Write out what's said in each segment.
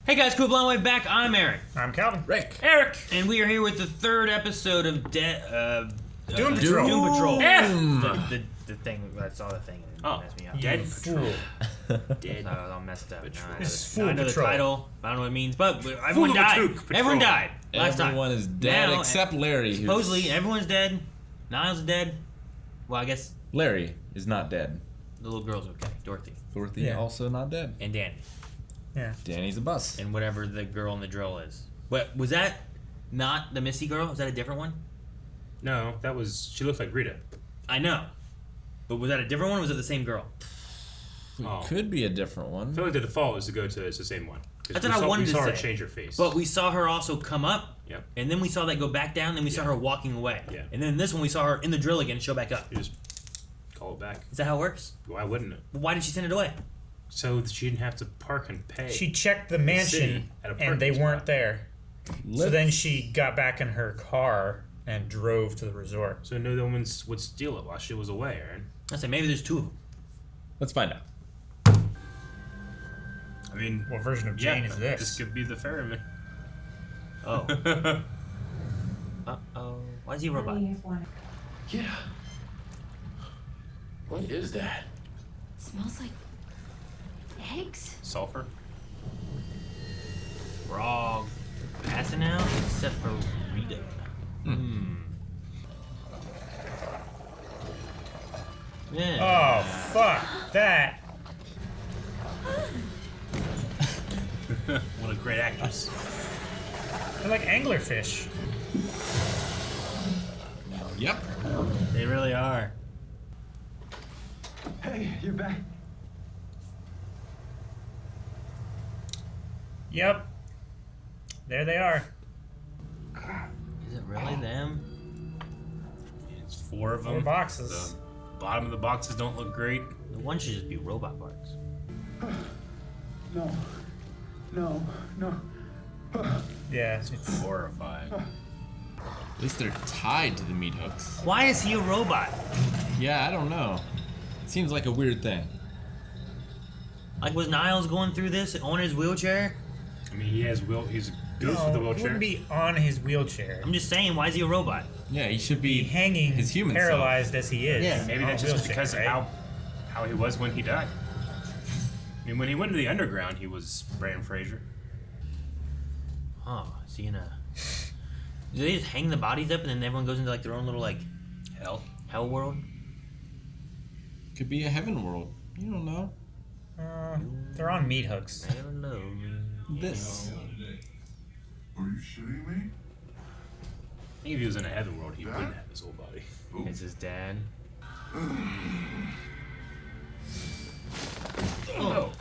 Hey guys, Cool Blonde Wave back. I'm Eric. I'm Calvin. Rick. Eric. And we are here with the third episode of Doom Patrol. Doom Patrol. The thing, I saw the thing and it messed me up. Dead Patrol. Dead. I was all messed up. It's I know the Patrol. title. I don't know what it means, but everyone died. Everyone died. Last time. Everyone is dead Now, except Larry. Supposedly, everyone's dead. Niles is dead. Well, I guess Larry is not dead. the little girl's okay. Dorothy. Dorothy Yeah. also not dead. And Danny. Yeah. Danny's a bus. And whatever the girl in the drill is. What, was that not the Missy girl? Was that a different one? No, that was. She looked like Rita. I know. But was that a different one or was it the same girl? Oh. Could be a different I one. feel like the default is to go to it's the same one. That's what I wanted to We saw her say. change her face. But we saw her also come up. Yep. And then we saw that go back down. Then we saw her walking away. Yeah. And then this one we saw her in the drill again show back up. You just call it back. Is that how it works? Why wouldn't it? Why did she send it away? So that she didn't have to park and pay. She checked the city mansion at a and they parking weren't spot. there. So then she got back in her car and drove to the resort. So no one would steal it while she was away, Aaron. I said maybe there's two of them. Let's find out. I mean, What version of Jane is this? This could be the ferryman. Oh. Uh-oh. Why is he a robot? Yeah. What is that? Smells like eggs. Sulfur. We're all passing out except for Rita. Yeah. Oh, fuck that. What a great actress. They're like anglerfish. Yep. They really are. Hey, you're back. Yep. There they are. Is it really them? It's four of them. 4 boxes. The bottom of the boxes don't look great. The one should just be robot parts. No. No. No. Yeah. It's, Horrifying. At least they're tied to the meat hooks. Why is he a robot? Yeah, I don't know. It seems like a weird thing. Like, was Niles going through this on his wheelchair? I mean, he's a ghost with a he wheelchair. wouldn't be on his wheelchair. I'm just saying, why is he a robot? Yeah, he should be Hanging, his human paralyzed as he is. Yeah, Maybe on that's a just wheelchair, because right? of how he was when he died. I mean, when he went to the underground, he was Brandon Fraser. Oh, is he gonna... Do they just hang the bodies up and then everyone goes into like their own little like hell world? self. Could be a heaven world. You don't know. They're on meat hooks. Hello. This. Are you shitting me? I think if he was in a heaven world, he wouldn't have his whole body. It's his dad. Oh.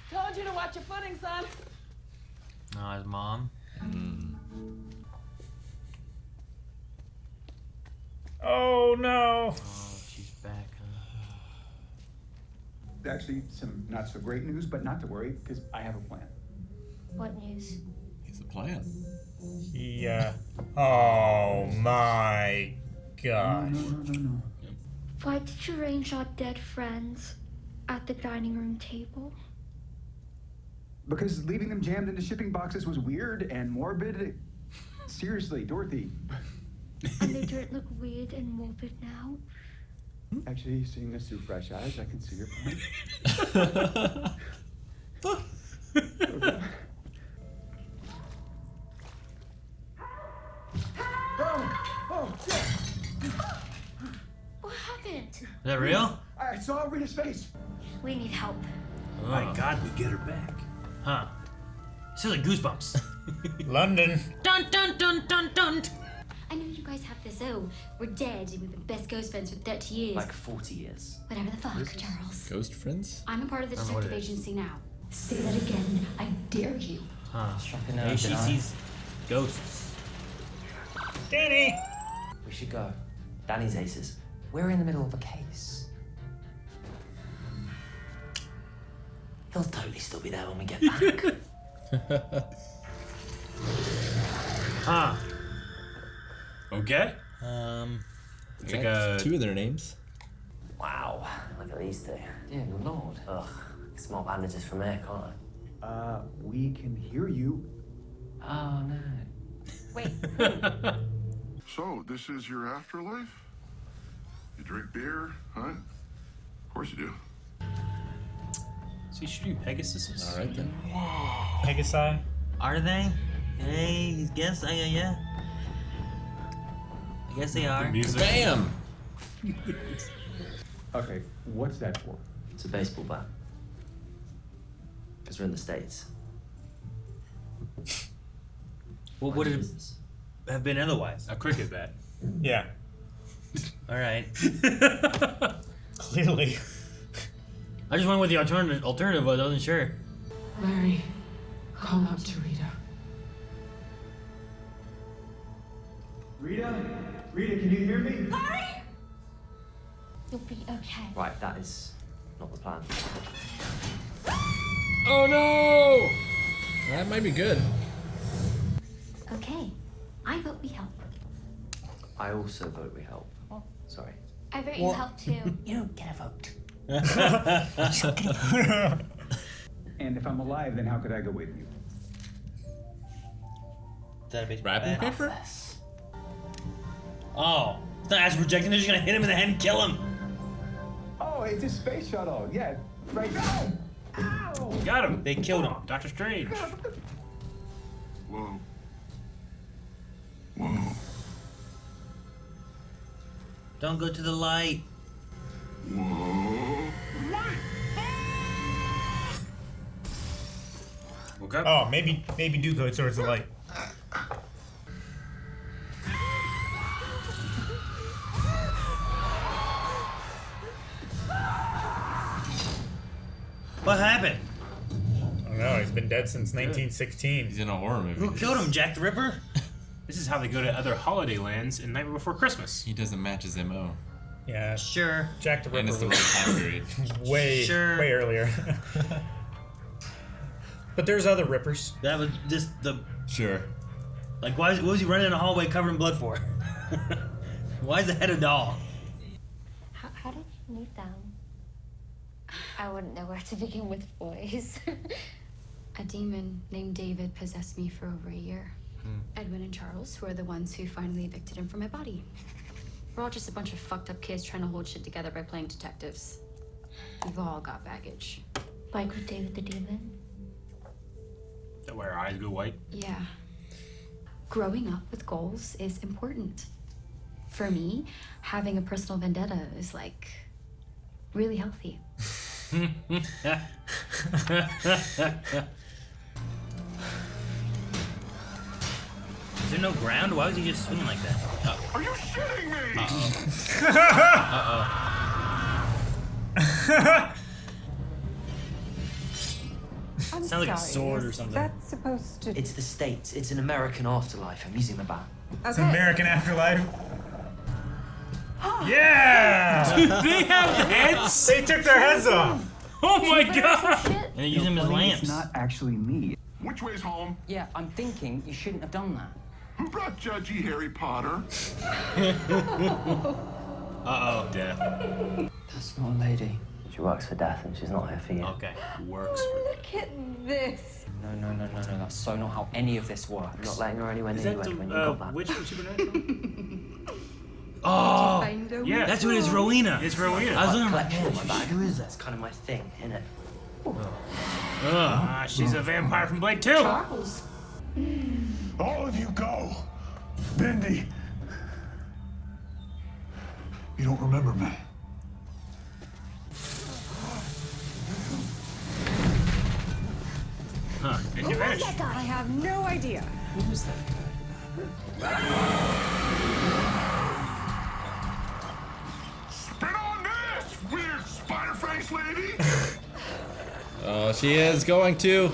Told you to watch your footing, son. No, his mom. Oh no. Oh, she's back, huh? Actually, some not so great news, but not to worry, because I have a plan. What news? He's a plan. He, oh my gosh. No. Why did you arrange our dead friends at the dining room table? Because leaving them jammed into shipping boxes was weird and morbid. Seriously, Dorothy. And they don't look weird and morbid now? Actually, seeing this through fresh eyes, I can see your point. Okay. Oh, yeah. What happened? Is that real? I saw Rita's face. We need help. Oh. My God, we get her back. Huh. This is like Goosebumps. London. Dun dun dun dun dun. I know you guys have this, we're dead and we've been best ghost friends for 30 years. Like 40 years. Whatever the fuck, Charles. Ghost friends? I'm a part of the I don't know what detective it is. agency now. Say that again. I dare you. Huh. Struck a Maybe nerve, she didn't I? sees ghosts. Danny. We should go. Danny's aces. We're in the middle of a case. He'll totally still be there when we get back. Huh. Okay. It's like a 2 of their names. Wow. Look at these two. Yeah, good lord. Ugh. Smart bandages from there, can't I? We can hear you. Oh, no. Wait. So, this is your afterlife? You drink beer, huh? Of course you do. So you shooting Pegasuses? All right then. Pegasi. Are they? Hey, guess yeah. I guess they are. Music. Bam! Okay, what's that for? It's a baseball bat. Because we're in the States. What would it have been otherwise? A cricket bat. Yeah. All right. Clearly. I just went with the alternative was. I wasn't sure. Larry, call out to Rita. Rita? Rita, can you hear me? You'll be okay. Right, that is not the plan. Oh no! That might be good. Okay. I vote we help. I also vote we help. Sorry. I vote you help too. You don't get a vote. And if I'm alive, then how could I go with you? Is that a baseball Wrapping bat? paper? Oh, it's not acid projecting. They're just gonna hit him in the head and kill him. Oh, it's a space shuttle. Yeah, right now. Ow! Got him. They killed him. Doctor Strange. Whoa. Whoa. Don't go to the light. Whoa. Woke up. Oh, maybe do go towards the light. What happened? I don't know. He's been dead since 1916. He's in a horror movie. Who killed him? Jack the Ripper? This is how they go to other holiday lands in Nightmare Before Christmas. He doesn't match his MO. Yeah. Sure. Jack the And Ripper it's the was right time period. way earlier. But there's other Rippers. That was just the Sure. like. What was he running in a hallway covered in blood for? Why is the head a doll? How did you meet them? I wouldn't know where to begin with boys. A demon named David possessed me for over a year. Edwin and Charles, who are the ones who finally evicted him from my body. We're all just a bunch of fucked up kids trying to hold shit together by playing detectives. We've all got baggage. Like with David the Demon? That why our eyes go white. Yeah. Growing up with goals is important. For me, having a personal vendetta is like really healthy. Is there no ground? Why was he just swimming like that? Are you shitting me? Sounds like a sword or something. That's supposed to. It's the States. It's an American afterlife. I'm using the bat. It's American Afterlife. Yeah! They have heads. They took their heads off. Oh my god! And they use them as lamps. It's not actually me. Which way's home? Yeah, I'm thinking you shouldn't have done that. Who brought Judgy Harry Potter? Uh-oh. Death. That's not a lady. She works for death and she's not here for you. Okay. Works for Look at this. No. That's so not how any of this works. I'm not letting her anywhere Is near you that when you the got that. witch from Supernatural? Oh! Yeah. That's what it is, Rowena. It's Rowena. I was looking like, Collection man, in my bag. who is that? That's kind of my thing, innit? Ah, she's a vampire from Blade 2. Charles. All of you go. Bindi. You don't remember me. Huh. And you vanished. I have no idea. Who is that Spit on this, weird spider face lady. Oh, she is going to.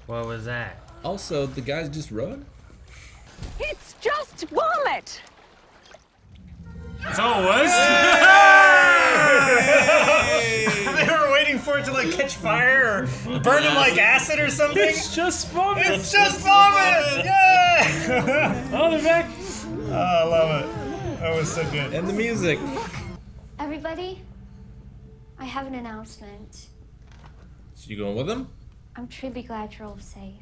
What was that? Also, the guys just rode? It's just vomit. That's all it was? They were waiting for it to like catch fire or burn him like acid or something. It's just vomit. It's just vomit! Yeah! Oh, they're back. Oh, I love it. That was so good. And the music. Everybody, I have an announcement. So you going with him? I'm truly glad you're all safe.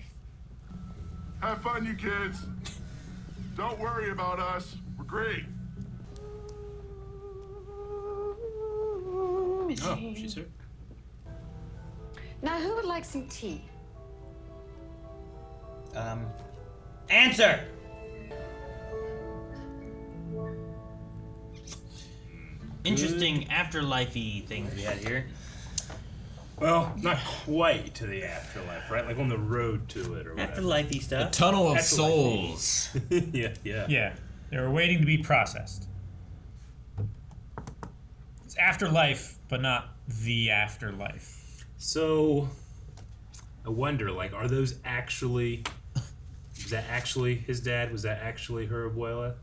Have fun, you kids. Don't worry about us. We're great. Oh, she's here. Now, who would like some tea? Answer! Interesting afterlife-y things we had here. Well, not quite to the afterlife, right? Like on the road to it or whatever. Afterlife-y stuff. The Tunnel of Afterlife-y. Souls. Yeah. Yeah, they were waiting to be processed. It's afterlife, but not the afterlife. So, I wonder, like, are those actually... Was that actually his dad? Was that actually her abuela?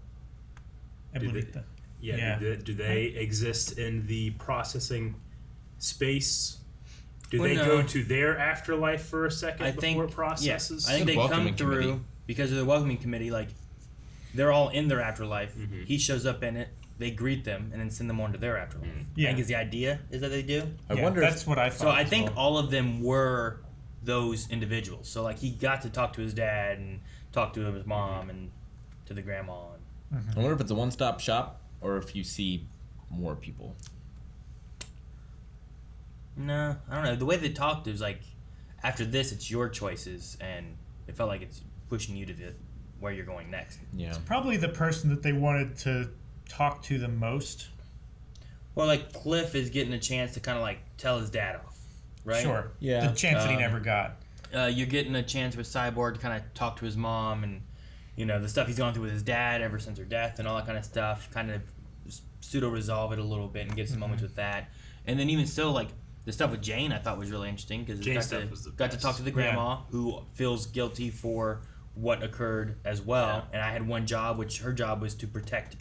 I believe that. Yeah. Do they exist in the processing space? Do they go to their afterlife for a second before it processes? I think they come through committee. because of the welcoming committee. Like, they're all in their afterlife. Mm-hmm. He shows up in it. They greet them and then send them on to their afterlife. Yeah. I think is the idea is that they do. I wonder that's if what I thought. So I as think well. all of them were those individuals. So like he got to talk to his dad and talk to his mom and to the grandma. I wonder if it's a one-stop shop or if you see more people. No, I don't know. The way they talked was like, after this, it's your choices, and it felt like it's pushing you to where you're going next. Yeah. Probably the person that they wanted to talk to the most. Well, like Cliff is getting a chance to kind of like tell his dad off, right? Sure. Yeah. The chance that he never got. You're getting a chance with Cyborg to kind of talk to his mom and, you know, the stuff he's gone through with his dad ever since her death and all that kind of stuff. Kind of pseudo-resolve it a little bit and get some moments with that. And then even still, like, the stuff with Jane I thought was really interesting because got to talk to the grandma who feels guilty for what occurred as well. And I had one job, which her job was to protect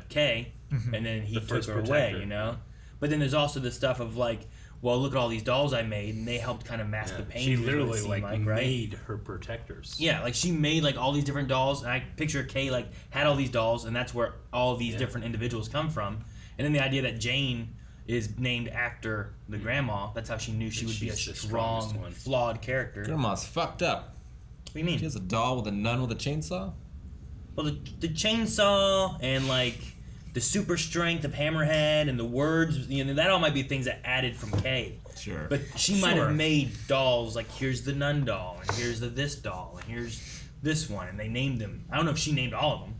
Kay, and then he took her away, you know? But then there's also the stuff of like, well, look at all these dolls I made, and they helped kind of mask the pain. She literally right? made her protectors. Yeah, like she made like all these different dolls, and I picture Kay like had all these dolls, and that's where all these different individuals come from. And then the idea that Jane is named after the grandma, that's how she knew she would be a strong, flawed character. Grandma's fucked up. What do you mean? She has a doll with a nun with a chainsaw? Well, the chainsaw and like the super strength of Hammerhead and the words, you know, that all might be things that added from Kay. Sure. But she might have made dolls like here's the nun doll and here's this doll and here's this one, and they named them. I don't know if she named all of them.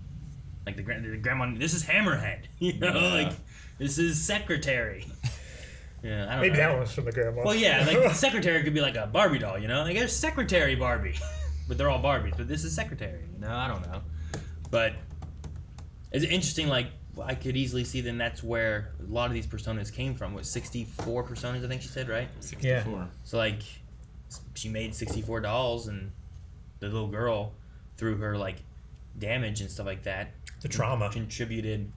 Like the grandma, this is Hammerhead, you know, like this is Secretary. Yeah, I don't Maybe know. that one's from the grandma. Well, yeah, like the Secretary could be like a Barbie doll, you know. Like there's Secretary Barbie, but they're all Barbies. But this is Secretary, you know. I don't know, but it's interesting. Like I could easily see then that's where a lot of these personas came from. What 64 personas? I think she said, right? 64. Yeah. So like, she made 64 dolls, and the little girl, through her like damage and stuff like that, The trauma. contributed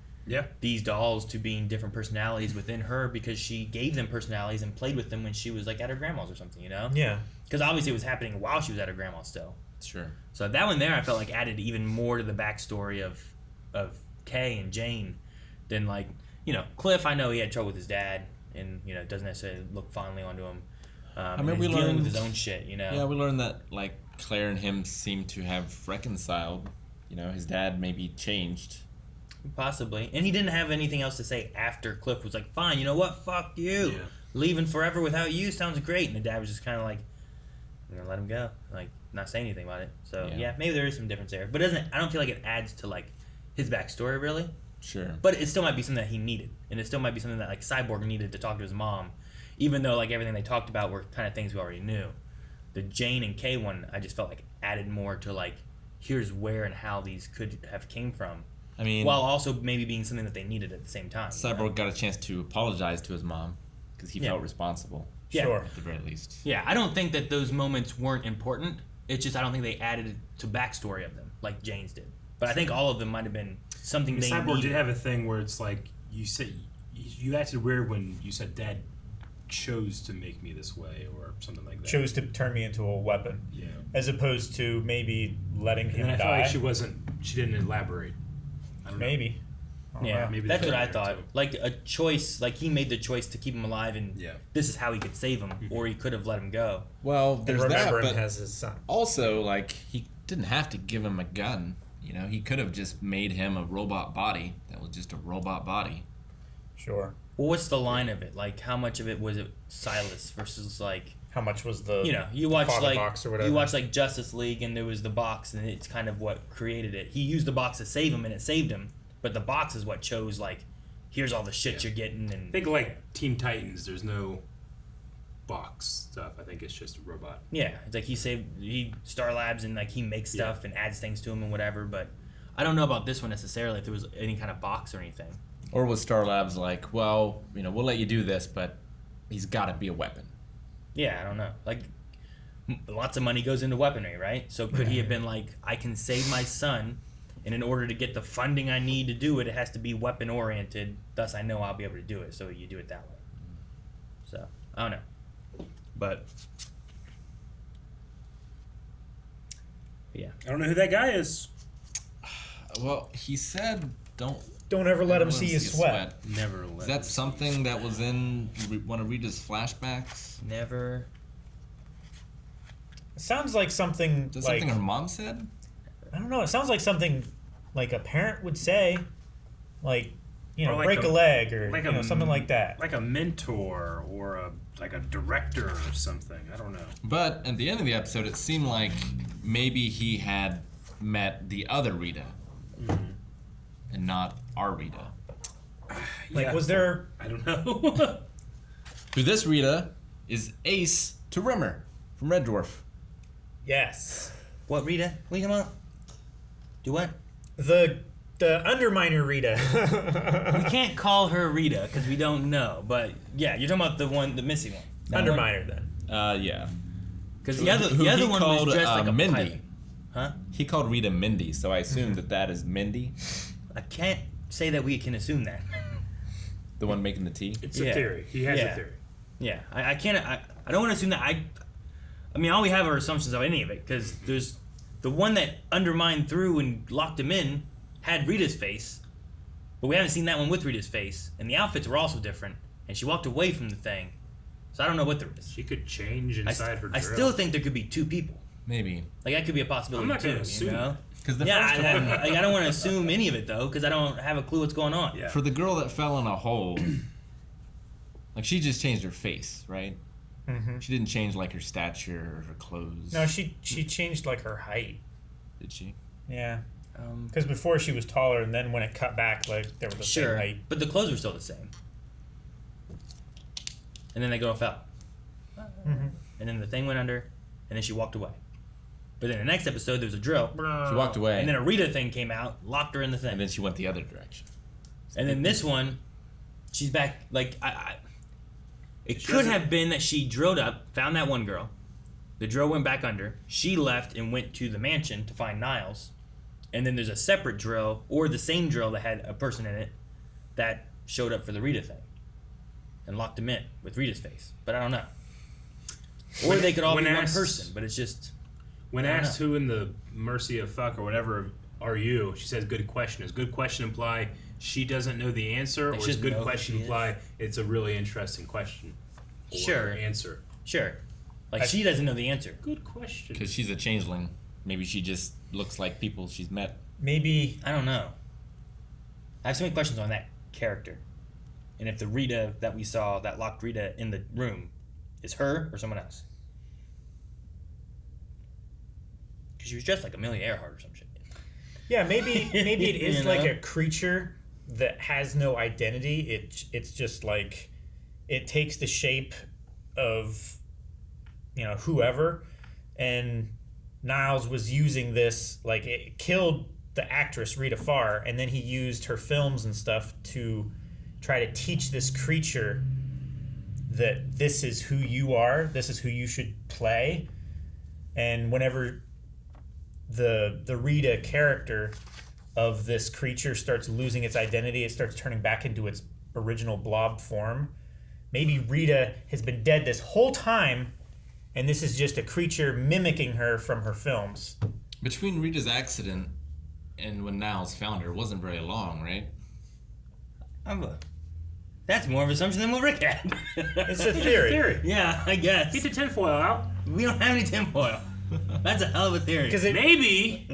these dolls to being different personalities within her because she gave them personalities and played with them when she was like at her grandma's or something, you know? Yeah. Because obviously it was happening while she was at her grandma's still. Sure. So that one there I felt like added even more to the backstory of Kay and Jane than like, you know, Cliff, I know he had trouble with his dad and, you know, doesn't necessarily look fondly onto him. I mean, and we he's dealing learned with his own shit, you know? Yeah, we learned that like Claire and him seem to have reconciled. You know, his dad maybe changed. Possibly. And he didn't have anything else to say after Cliff was like, fine, you know what? Fuck you. Yeah. Leaving forever without you sounds great. And the dad was just kind of like, I'm gonna let him go. Like, not say anything about it. So, yeah, maybe there is some difference there. But I don't feel like it adds to, like, his backstory, really. Sure. But it still might be something that he needed. And it still might be something that, like, Cyborg needed to talk to his mom. Even though, like, everything they talked about were kind of things we already knew. The Jane and Kay one, I just felt like added more to, like, here's where and how these could have came from. I mean, While also maybe being something that they needed at the same time. Cyborg got a chance to apologize to his mom because he felt responsible. Yeah. Sure. At the very least. Yeah, I don't think that those moments weren't important. It's just I don't think they added to backstory of them like Jane's did. But I think all of them might have been something they Cyborg needed. did have a thing where it's like you said you acted weird when you said Dad chose to make me this way or something like that. Chose to turn me into a weapon. Yeah. As opposed to maybe letting him And I die. feel like she didn't elaborate. I don't know. Maybe. Yeah, Maybe that's they're what I there, thought. too. Like a choice, like he made the choice to keep him alive, and Yeah. this is how he could save him, or he could have let him go. Well, there's and that, remember him but as his son. also, like, he didn't have to give him a gun. You know, he could have just made him a robot body that was just a robot body. Sure. Well, what's the line of it? Like, how much of it was it Silas versus like? How much was the You watch father like box or whatever? you watch like Justice League, and there was the box, and it's kind of what created it. He used the box to save him, and it saved him. But the box is what chose like, here's all the shit you're getting, and Think like Teen Titans. There's no box stuff. I think it's just a robot. yeah, it's like he Star Labs, and like he makes stuff and adds things to him and whatever. But I don't know about this one necessarily, if there was any kind of box or anything. Or was Star Labs like, well, you know, we'll let you do this, but he's got to be a weapon. Yeah, I don't know. Like, lots of money goes into weaponry, right? So could he have been like, I can save my son, and in order to get the funding I need to do it, it has to be weapon oriented. Thus, I know I'll be able to do it. So you do it that way. So I don't know, but yeah, I don't know who that guy is. Well, he said, don't ever let him see you sweat. Never let. Is that something that was in one of Rita's flashbacks? never. It sounds like something Is that like something her mom said? I don't know. It sounds like something like a parent would say, like Or like break a leg or like something like that. Like a mentor or like a director or something. I don't know. But at the end of the episode, it seemed like maybe he had met the other Rita, and not our Rita. Like, was there? I don't know. Who this Rita is Ace to Rimmer from Red Dwarf. Yes. What, Rita? What are you talking about? Do what? The Underminer Rita. We can't call her Rita because we don't know. But yeah, you're talking about the missing one. That Underminer one? then. Yeah. Because the other Who he one called, was dressed like a Mindy. pilot. Huh? He called Rita Mindy, so I assume that is Mindy, I can't say that we can assume that. the one making the tea. It's a theory. He has a theory. Yeah, I can't. I don't want to assume that. I mean, all we have are assumptions of any of it because there's the one that undermined through and locked him in had Rita's face, but we haven't seen that one with Rita's face, and the outfits were also different, and she walked away from the thing, so I don't know what there is. She could change inside her drill. I still think there could be two people. Maybe. Like that could be a possibility I'm not too. gonna assume You know? Because the Yeah, first one, I don't want to assume any of it though, because I don't have a clue what's going on. Yeah. for the girl that fell in a hole, like she just changed her face, right? Mm-hmm. She didn't change like her stature or her clothes. No, she changed like her height. Did she? Yeah. Because before she was taller, and then when it cut back, like there was the Sure, same height. but the clothes were still the same. And then they go fell. Mm-hmm. And then the thing went under, and then she walked away. But then the next episode, there was a drill. She walked away. And then a Rita thing came out, locked her in the thing. And then she went the other direction. And then this one, she's back. Like it could have been that she drilled up, found that one girl. The drill went back under. She left and went to the mansion to find Niles. And then there's a separate drill, or the same drill that had a person in it, that showed up for the Rita thing, and locked him in with Rita's face. But I don't know. Or they could all be one person, but it's just. When asked who in the mercy of fuck or whatever are you, she says, "Good question." Does good question imply she doesn't know the answer, or does good question imply it's a really interesting question? Or Sure. Answer. Sure. Like she doesn't know the answer. Good question. Because she's a changeling. Maybe she just looks like people she's met. Maybe. I don't know. I have so many questions on that character. And if the Rita that we saw, that locked Rita in the room, is her or someone else. Because she was dressed like Amelia Earhart or some shit. Yeah, maybe it is You like know? a creature that has no identity. It's just like it takes the shape of whoever, and Niles was using this, like it killed the actress Rita Farr, and then he used her films and stuff to try to teach this creature that this is who you are, this is who you should play. And whenever the Rita character of this creature starts losing its identity, it starts turning back into its original blob form. Maybe Rita has been dead this whole time, and this is just a creature mimicking her from her films. Between Rita's accident and when Niles found her, it wasn't very long, right? That's more of an assumption than what Rick had. It's a theory. Yeah, I guess. Get the tinfoil out. We don't have any tinfoil. That's a hell of a theory. Because Maybe,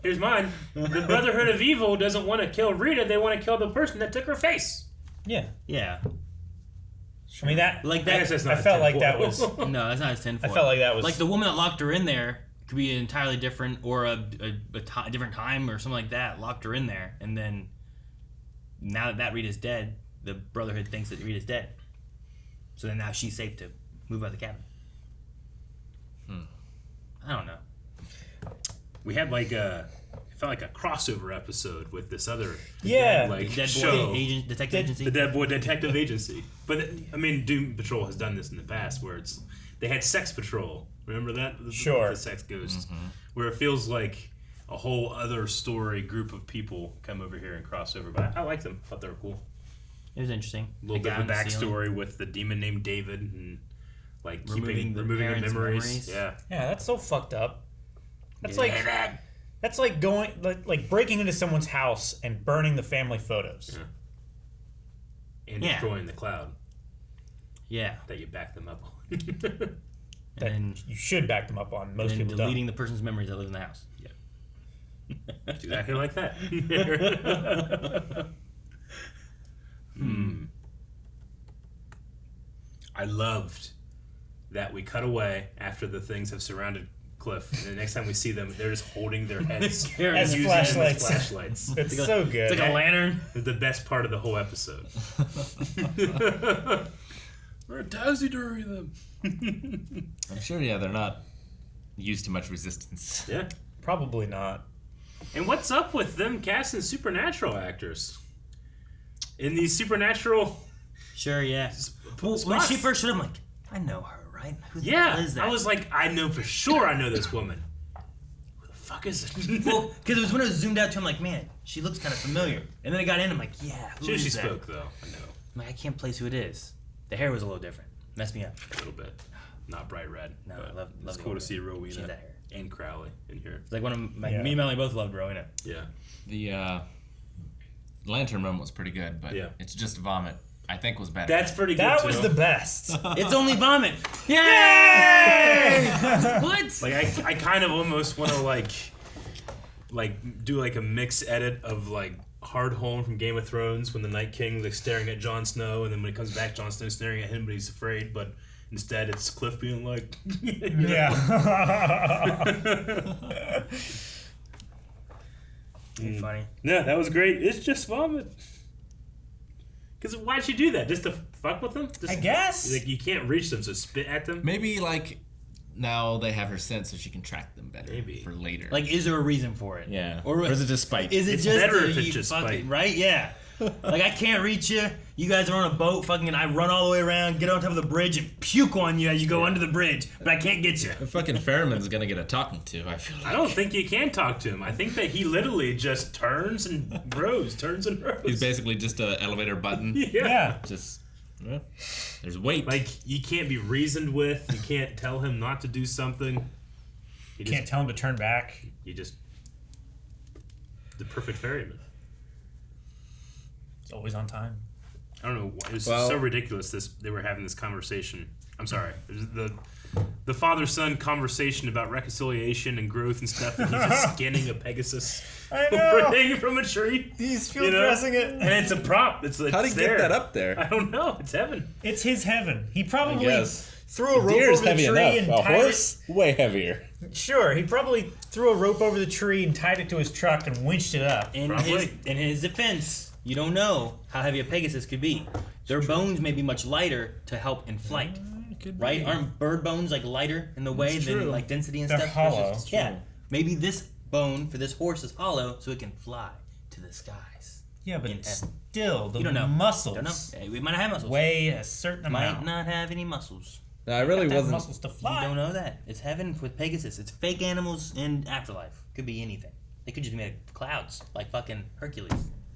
here's mine, the Brotherhood of Evil doesn't want to kill Rita, they want to kill the person that took her face. Yeah. Yeah. I mean, that. Like I that. guess that's not I felt like that tinfoil. was. No, that's not his tinfoil. I felt like that was. Like the woman that locked her in there could be entirely different, or a different time or something like that. Locked her in there, and then now that Rita's dead, the Brotherhood thinks that Rita's dead. So then now she's safe to move out of the cabin. I don't know. We had like it felt like a crossover episode with this other Dead Boy show, Detective Agency. the Dead Boy Detective Agency. But I mean, Doom Patrol has done this in the past, where they had Sex Patrol. Remember that? Sure. The Sex Ghost, where it feels like a whole other story group of people come over here and cross over. But I liked them. Thought they were cool. It was interesting. A little bit of a backstory with the demon named David and like removing the memories. Yeah. Yeah, that's so fucked up. That's like going like breaking into someone's house and burning the family photos. Yeah. And destroying the cloud. Yeah. That you back them up on. And you should back them up on. Most people deleting don't. the person's memories that live in the house. Yeah. Exactly like that. I loved that we cut away after the things have surrounded Cliff, and the next time we see them, they're just holding their heads as flashlights. It's so good. It's like a lantern. It's the best part of the whole episode. We're taxidermy them. I'm sure, they're not used to much resistance. Yeah. Probably not. And what's up with them casting supernatural actors? In these supernatural... Sure, yeah. Well, when she first showed up, I'm like, I know her, right? Who the hell is that? I was like, I know for sure I know this woman. Who the fuck is it? Well, because it was when it was zoomed out to him, like, man, she looks kind of familiar. And then I got in, I'm like, yeah, who is she that? spoke, though. I know. I'm like, I can't place who it is. The hair was a little different. Messed me up. A little bit. Not bright red. No, I love it's the cool to old see red. Rowena She's that hair. and Crowley in here. It's like one of me and Melanie both loved Rowena. Yeah. The lantern moment was pretty good, but it's just vomit. I think was better. That's pretty good. That was the best. It's only vomit. Yay! What? Like I kind of almost want to like do like a mix edit of like Hardhome from Game of Thrones when the Night King like staring at Jon Snow, and then when he comes back, Jon Snow's staring at him, but he's afraid. But instead, it's Cliff being like, yeah. Funny. Yeah, that was great. It's just vomit. Because why'd she do that? Just to fuck with them? I guess. Like you can't reach them, so spit at them. Maybe like now they have her scent, so she can track them better. Maybe for later. Like, is there a reason for it? Yeah. Or is it just spite? Is it it's just better if it's just spite, right? Yeah. Like I can't reach you. You guys are on a boat, fucking, and I run all the way around, get on top of the bridge, and puke on you as you go under the bridge, but I can't get you. The fucking Ferriman's gonna get a talking to. I feel like. I don't think you can talk to him. I think that he literally just turns and rows. He's basically just an elevator button. Yeah. Just there's weight. Like you can't be reasoned with. You can't tell him not to do something. You can't tell him to turn back. You just the perfect ferryman. It's always on time. I don't know. It was so ridiculous. They were having this conversation. I'm sorry. The father-son conversation about reconciliation and growth and stuff. And he's just skinning a Pegasus. I know. Hanging from a tree. He's field dressing it, and it's a prop. It's How'd he get that up there? I don't know. It's heaven. It's his heaven. He probably threw a rope deer's over the heavy tree enough. and tied horse, way heavier. Sure, he probably threw a rope over the tree and tied it to his truck and winched it up. In his defense, you don't know how heavy a Pegasus could be. Their bones may be much lighter to help in flight. Right? Aren't bird bones like lighter in the way than like density and They're stuff? hollow. Yeah. Maybe this bone for this horse is hollow so it can fly to the skies. Yeah, but still, the you don't know. muscles. Don't know. We might not have muscles. Weigh a certain amount. Might not have any muscles. No, I really wasn't. Muscles to fly. You don't know that. It's heaven with Pegasus. It's fake animals in afterlife. Could be anything. They could just be made of clouds, like fucking Hercules.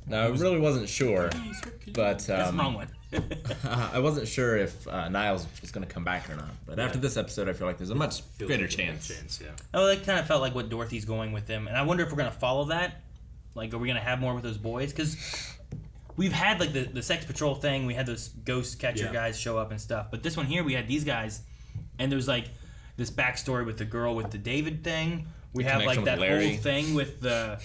No, I really wasn't sure, but That's the wrong one. I wasn't sure if Niles was going to come back or not. But after this episode, I feel like there's a much greater chance. Oh, that kind of felt like what Dorothy's going with them, and I wonder if we're going to follow that. Like, are we going to have more with those boys? Because we've had like the sex patrol thing. We had those ghost catcher guys show up and stuff. But this one here, we had these guys, and there's like this backstory with the girl with the David thing. We have like that whole thing with the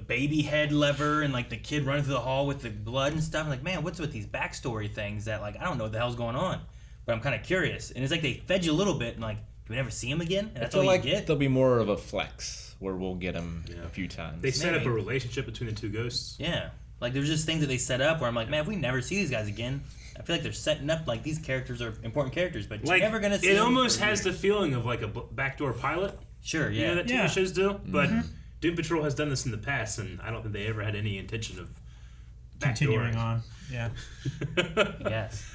baby head lever and like the kid running through the hall with the blood and stuff. I'm like, man, what's with these backstory things that like I don't know what the hell's going on, but I'm kind of curious. And it's like they fed you a little bit and like, do we never see him again? And that's all you get. There'll be more of a flex where we'll get him a few times. They set up a relationship between the two ghosts. Yeah, like there's just things that they set up where I'm like, man, if we never see these guys again, I feel like they're setting up like these characters are important characters, but like, you're never gonna see. It almost has the feeling of like a backdoor pilot. Sure, yeah. You know that TV shows do, but Doom Patrol has done this in the past, and I don't think they ever had any intention of continuing on. Yeah. Yes.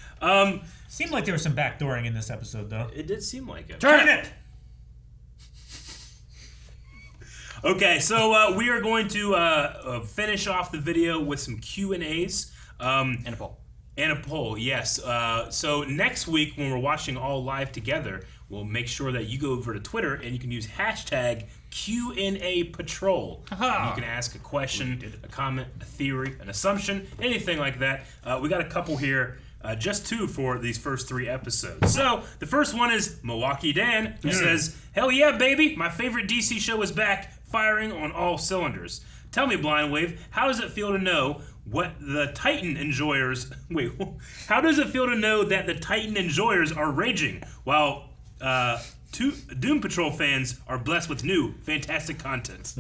Seemed like there was some backdooring in this episode, though. It did seem like it. Turn it! Okay, so we are going to finish off the video with some Q&As. And a poll. And a poll, yes. So next week, when we're watching all live together, we'll make sure that you go over to Twitter and you can use hashtag Q&A Patrol. And you can ask a question, a comment, a theory, an assumption, anything like that. We got a couple here, just 2 for these first 3 episodes. So the first one is Milwaukee Dan, who says, "Hell yeah, baby! My favorite DC show is back, firing on all cylinders. Tell me, Blind Wave, how does it feel to know what the Titan enjoyers... Wait, how does it feel to know that the Titan enjoyers are raging while Doom Patrol fans are blessed with new, fantastic content?"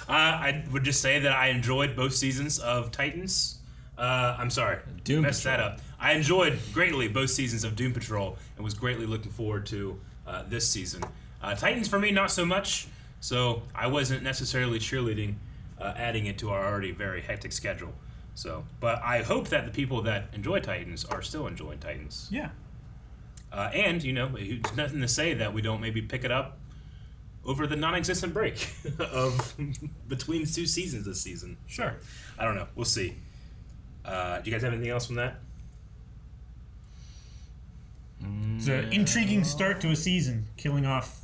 I would just say that I enjoyed both seasons of Titans. I'm sorry, Doom messed Patrol. that up. I enjoyed greatly both seasons of Doom Patrol and was greatly looking forward to this season. Titans, for me, not so much. So I wasn't necessarily cheerleading adding it to our already very hectic schedule. So, but I hope that the people that enjoy Titans are still enjoying Titans. Yeah. And, you know, it's nothing to say that we don't maybe pick it up over the non-existent break of between 2 seasons this season. Sure. I don't know. We'll see. Do you guys have anything else from that? It's an intriguing start to a season, killing off,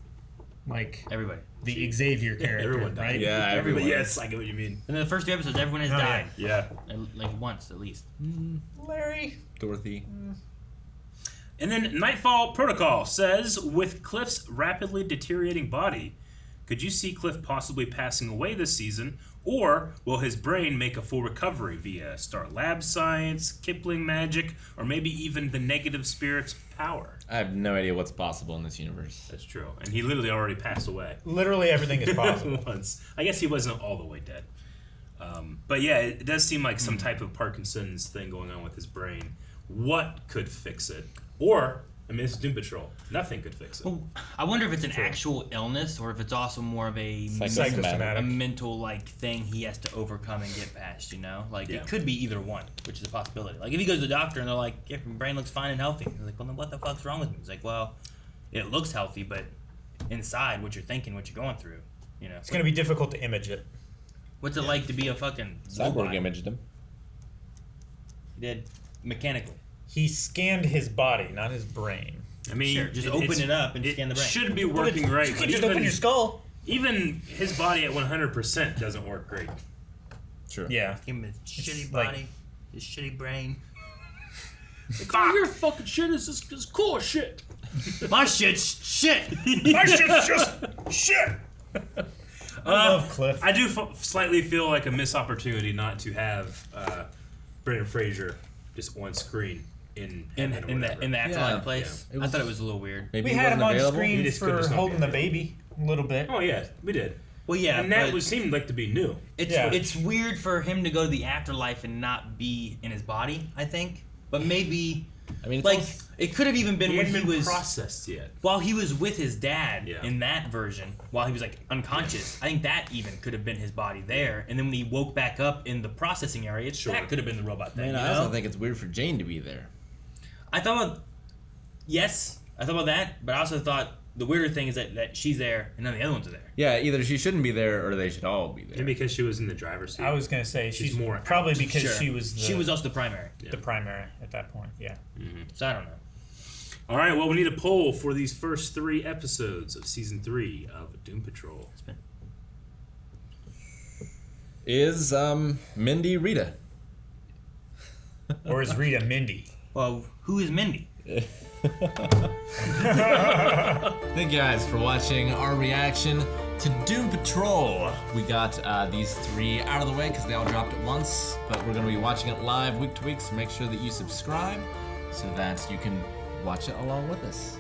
like, everybody. The Xavier character, Everyone died. right? Yeah, everyone. Yes, I get what you mean. In the first 2 episodes, everyone has died. Yeah. Like once, at least. Larry. Dorothy. And then Nightfall Protocol says, with Cliff's rapidly deteriorating body, could you see Cliff possibly passing away this season, or will his brain make a full recovery via Star Lab science, Kipling magic, or maybe even the negative spirit's power? I have no idea what's possible in this universe. That's true. And he literally already passed away. Literally everything is possible. Once. I guess he wasn't all the way dead. But yeah, it does seem like some type of Parkinson's thing going on with his brain. What could fix it? Or, I mean, it's Doom Patrol. Nothing could fix it. Well, I wonder if it's an actual illness or if it's also more of a Psychosomatic. mental like thing he has to overcome and get past, you know? Like, it could be either one, which is a possibility. Like, if he goes to the doctor and they're like, yeah, your brain looks fine and healthy. He's like, well, then what the fuck's wrong with me? He's like, well, it looks healthy, but inside, what you're thinking, what you're going through, you know? It's going to be difficult to image it. What's it like to be a fucking Cyborg robot? imaged him. He did mechanically. He scanned his body, not his brain. I mean, Sure, just open it up and scan the brain. It should be working right. You can just open your skull. Even his body at 100% doesn't work great. Sure. Yeah. Give him his shitty like- body, his shitty brain. Your fucking shit is cool shit. My shit's shit. My shit's just shit. I love Cliff. I do slightly feel like a missed opportunity not to have Brendan Fraser just on screen in in the afterlife place. Yeah. I thought it was a little weird. Maybe We he had him wasn't on available. screen just couldn't for stop holding it. the baby a little bit. Oh yeah, we did. Well, yeah, And that but seemed like to be new. it's weird for him to go to the afterlife and not be in his body. I think, but maybe I mean, it's like also- it could have even been He when hadn't he been was processed yet. while he was with his dad Yeah. in that version, while he was like unconscious. I think that even could have been his body there, and then when he woke back up in the processing area, that could have been the robot thing. Man, you I know? also think it's weird for Jane to be there. I thought about I thought about that, but I also thought the weirder thing is that she's there and none of the other ones are there. Yeah, either she shouldn't be there or they should all be there. Maybe because she was in the driver's seat. I was gonna say she's more probably because Sure. she was She was also the primary. the primary at that point. Yeah. So I don't know. All right, well, we need a poll for these first 3 episodes of season 3 of Doom Patrol. is Mindy Rita. Or is Rita Mindy? Well, who is Mindy? Thank you guys for watching our reaction to Doom Patrol. We got these 3 out of the way because they all dropped at once, but we're going to be watching it live week to week, so make sure that you subscribe so that you can watch it along with us.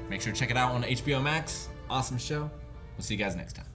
Make sure to check it out on HBO Max. Awesome show. We'll see you guys next time.